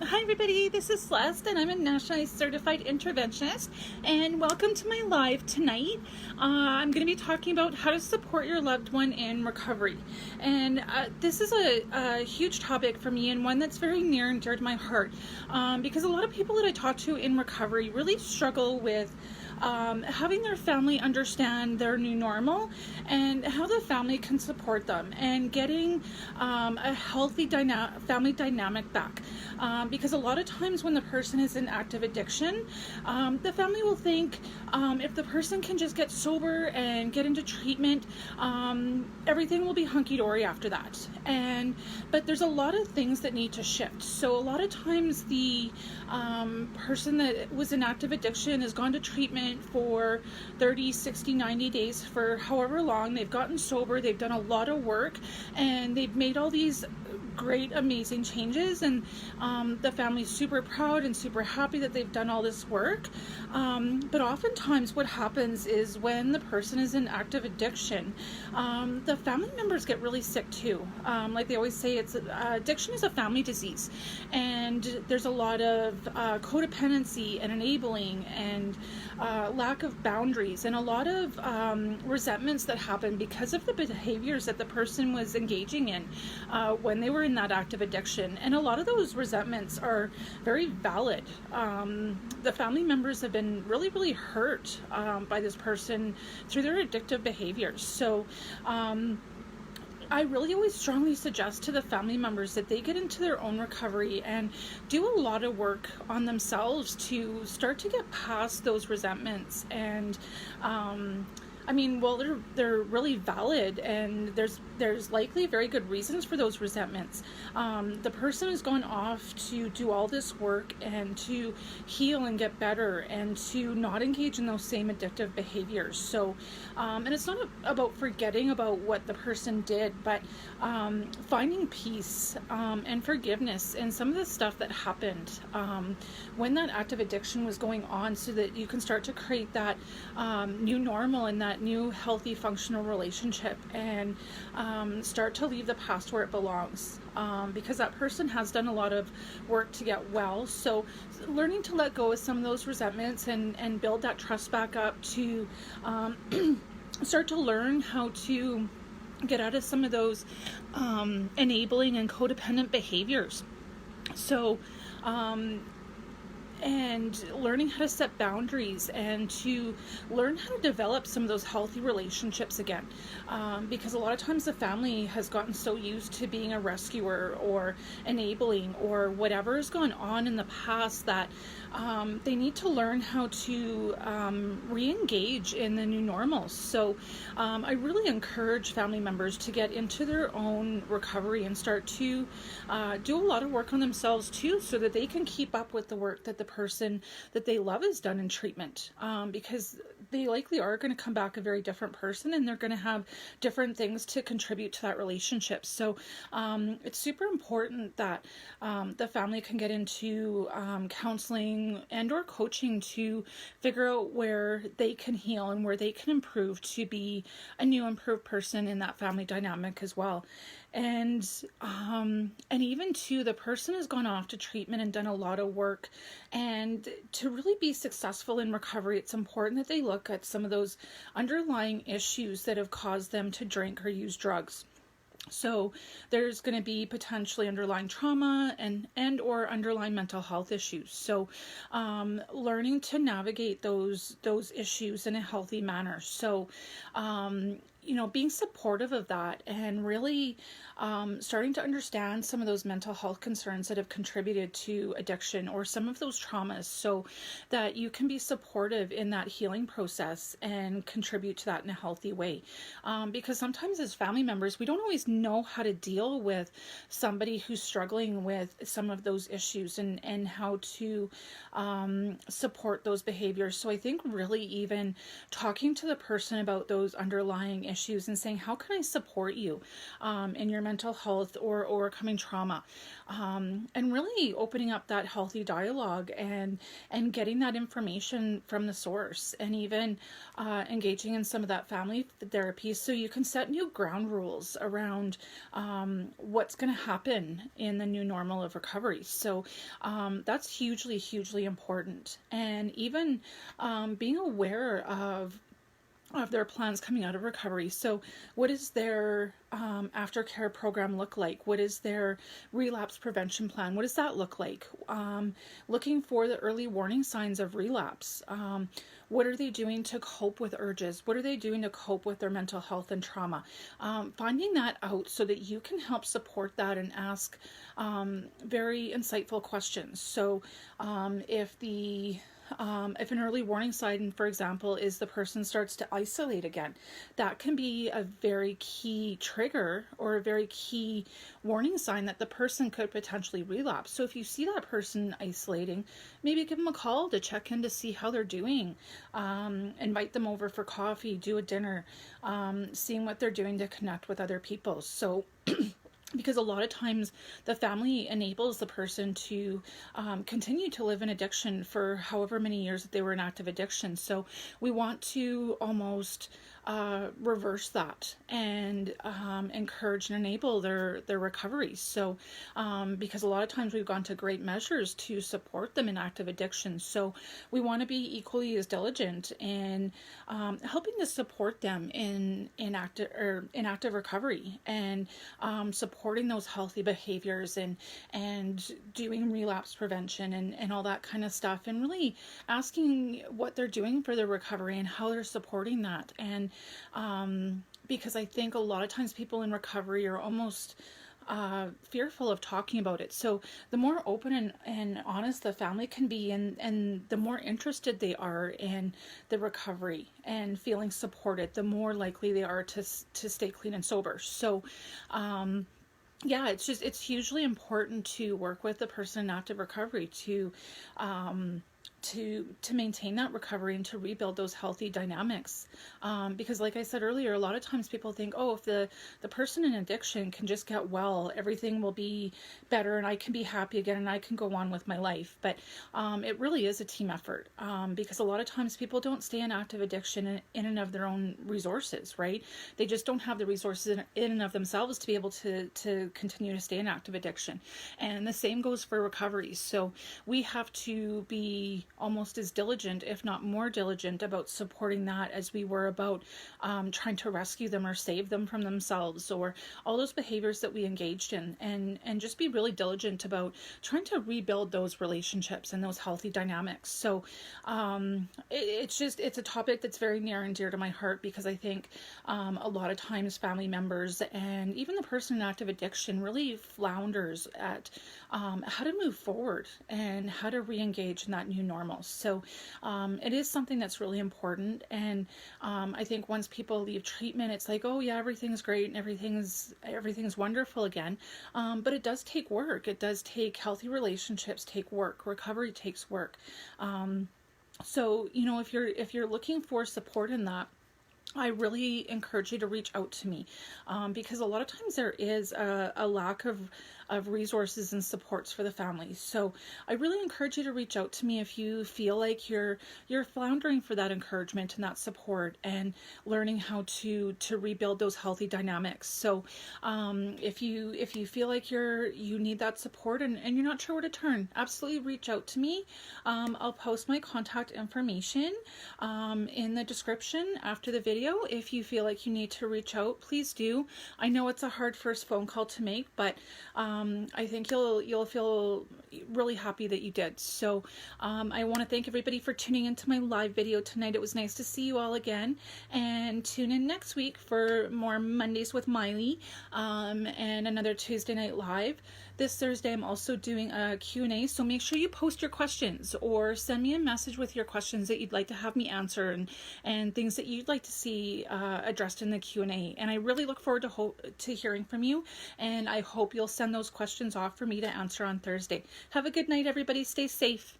Hi everybody, this is Celeste and I'm a Nationally Certified Interventionist, and welcome to my live tonight. I'm going to be talking about how to support your loved one in recovery, and this is a huge topic for me and one that's very near and dear to my heart, because a lot of people that I talk to in recovery really struggle with having their family understand their new normal and how the family can support them and getting a healthy family dynamic back. Because a lot of times when the person is in active addiction, the family will think if the person can just get sober and get into treatment, everything will be hunky-dory after that. But there's a lot of things that need to shift. So a lot of times the person that was in active addiction has gone to treatment for 30, 60, 90 days, for however long. They've gotten sober, they've done a lot of work, and they've made all these great, amazing changes, and the family's super proud and super happy that they've done all this work. But oftentimes what happens is when the person is in active addiction, the family members get really sick too. Like they always say, addiction is a family disease, and there's a lot of codependency and enabling and lack of boundaries and a lot of resentments that happen because of the behaviors that the person was engaging in when they were in that active addiction. And a lot of those resentments are very valid. The family members have been really, really hurt by this person through their addictive behaviors. So I really always strongly suggest to the family members that they get into their own recovery and do a lot of work on themselves to start to get past those resentments. And they're really valid, and there's likely very good reasons for those resentments. The person has gone off to do all this work and to heal and get better and to not engage in those same addictive behaviors. So, and it's not about forgetting about what the person did, but finding peace and forgiveness and some of the stuff that happened when that active addiction was going on, so that you can start to create that new normal and that new healthy functional relationship, and start to leave the past where it belongs, because that person has done a lot of work to get well. So learning to let go of some of those resentments and build that trust back up to start to learn how to get out of some of those enabling and codependent behaviors. So and learning how to set boundaries and to learn how to develop some of those healthy relationships again, because a lot of times the family has gotten so used to being a rescuer or enabling or whatever has gone on in the past that they need to learn how to re-engage in the new normals. So I really encourage family members to get into their own recovery and start to do a lot of work on themselves too, so that they can keep up with the work that the person that they love has done in treatment, because they likely are going to come back a very different person, and they're going to have different things to contribute to that relationship. So it's super important that the family can get into counseling and or coaching to figure out where they can heal and where they can improve to be a new improved person in that family dynamic as well. And even too, the person has gone off to treatment and done a lot of work, and to really be successful in recovery, it's important that they look at some of those underlying issues that have caused them to drink or use drugs. So there's going to be potentially underlying trauma and or underlying mental health issues. So learning to navigate those issues in a healthy manner. So being supportive of that, and really starting to understand some of those mental health concerns that have contributed to addiction or some of those traumas, so that you can be supportive in that healing process and contribute to that in a healthy way. Because sometimes as family members, we don't always know how to deal with somebody who's struggling with some of those issues and how to support those behaviors. So I think really even talking to the person about those underlying issues issues and saying, how can I support you in your mental health or overcoming trauma? And really opening up that healthy dialogue and getting that information from the source, and even engaging in some of that family therapy, so you can set new ground rules around what's going to happen in the new normal of recovery. So that's hugely important. And even being aware of their plans coming out of recovery. So what does their aftercare program look like? What is their relapse prevention plan? What does that look like? Looking for the early warning signs of relapse. What are they doing to cope with urges? What are they doing to cope with their mental health and trauma? Finding that out so that you can help support that and ask very insightful questions. So if an early warning sign, for example, is the person starts to isolate again, that can be a very key trigger or a very key warning sign that the person could potentially relapse. So if you see that person isolating, maybe give them a call to check in to see how they're doing. Invite them over for coffee, do a dinner, seeing what they're doing to connect with other people. So because a lot of times the family enables the person to continue to live in addiction for however many years that they were in active addiction. So we want to almost reverse that and encourage and enable their recovery. So because a lot of times we've gone to great measures to support them in active addiction. So we want to be equally as diligent in helping to support them in active recovery, and supporting those healthy behaviors and doing relapse prevention and all that kind of stuff, and really asking what they're doing for their recovery and how they're supporting that. And because I think a lot of times people in recovery are almost fearful of talking about it. So the more open and honest the family can be, and the more interested they are in the recovery and feeling supported, the more likely they are to stay clean and sober. So yeah, it's hugely important to work with the person in active recovery to maintain that recovery and to rebuild those healthy dynamics. Because like I said earlier, a lot of times people think, oh, if the person in addiction can just get well, everything will be better and I can be happy again and I can go on with my life. But it really is a team effort, because a lot of times people don't stay in active addiction in and of their own resources, right? They just don't have the resources in and of themselves to be able to continue to stay in active addiction. And the same goes for recovery. So we have to be almost as diligent, if not more diligent, about supporting that as we were about trying to rescue them or save them from themselves, or all those behaviors that we engaged in, and just be really diligent about trying to rebuild those relationships and those healthy dynamics. So it's a topic that's very near and dear to my heart, because I think a lot of times family members and even the person in active addiction really flounders at how to move forward and how to re-engage in that new normal. So it is something that's really important. And I think once people leave treatment, it's like, oh yeah, everything's great and everything's wonderful again. But it does take work. It does take healthy relationships, take work. Recovery takes work. So, if you're looking for support in that, I really encourage you to reach out to me, because a lot of times there is a lack of resources and supports for the family. So I really encourage you to reach out to me if you feel like you're floundering for that encouragement and that support and learning how to rebuild those healthy dynamics. So if you feel like you need that support and you're not sure where to turn, absolutely reach out to me. I'll post my contact information in the description after the video. If you feel like you need to reach out, please do. I know it's a hard first phone call to make, but I think you'll feel really happy that you did. So I want to thank everybody for tuning into my live video tonight. It was nice to see you all again, and tune in next week for more Mondays with Miley and another Tuesday night live. This Thursday I'm also doing a Q&A, so make sure you post your questions or send me a message with your questions that you'd like to have me answer and things that you'd like to see addressed in the Q&A. And I really look forward to hearing from you, and I hope you'll send those questions off for me to answer on Thursday. Have a good night, everybody. Stay safe.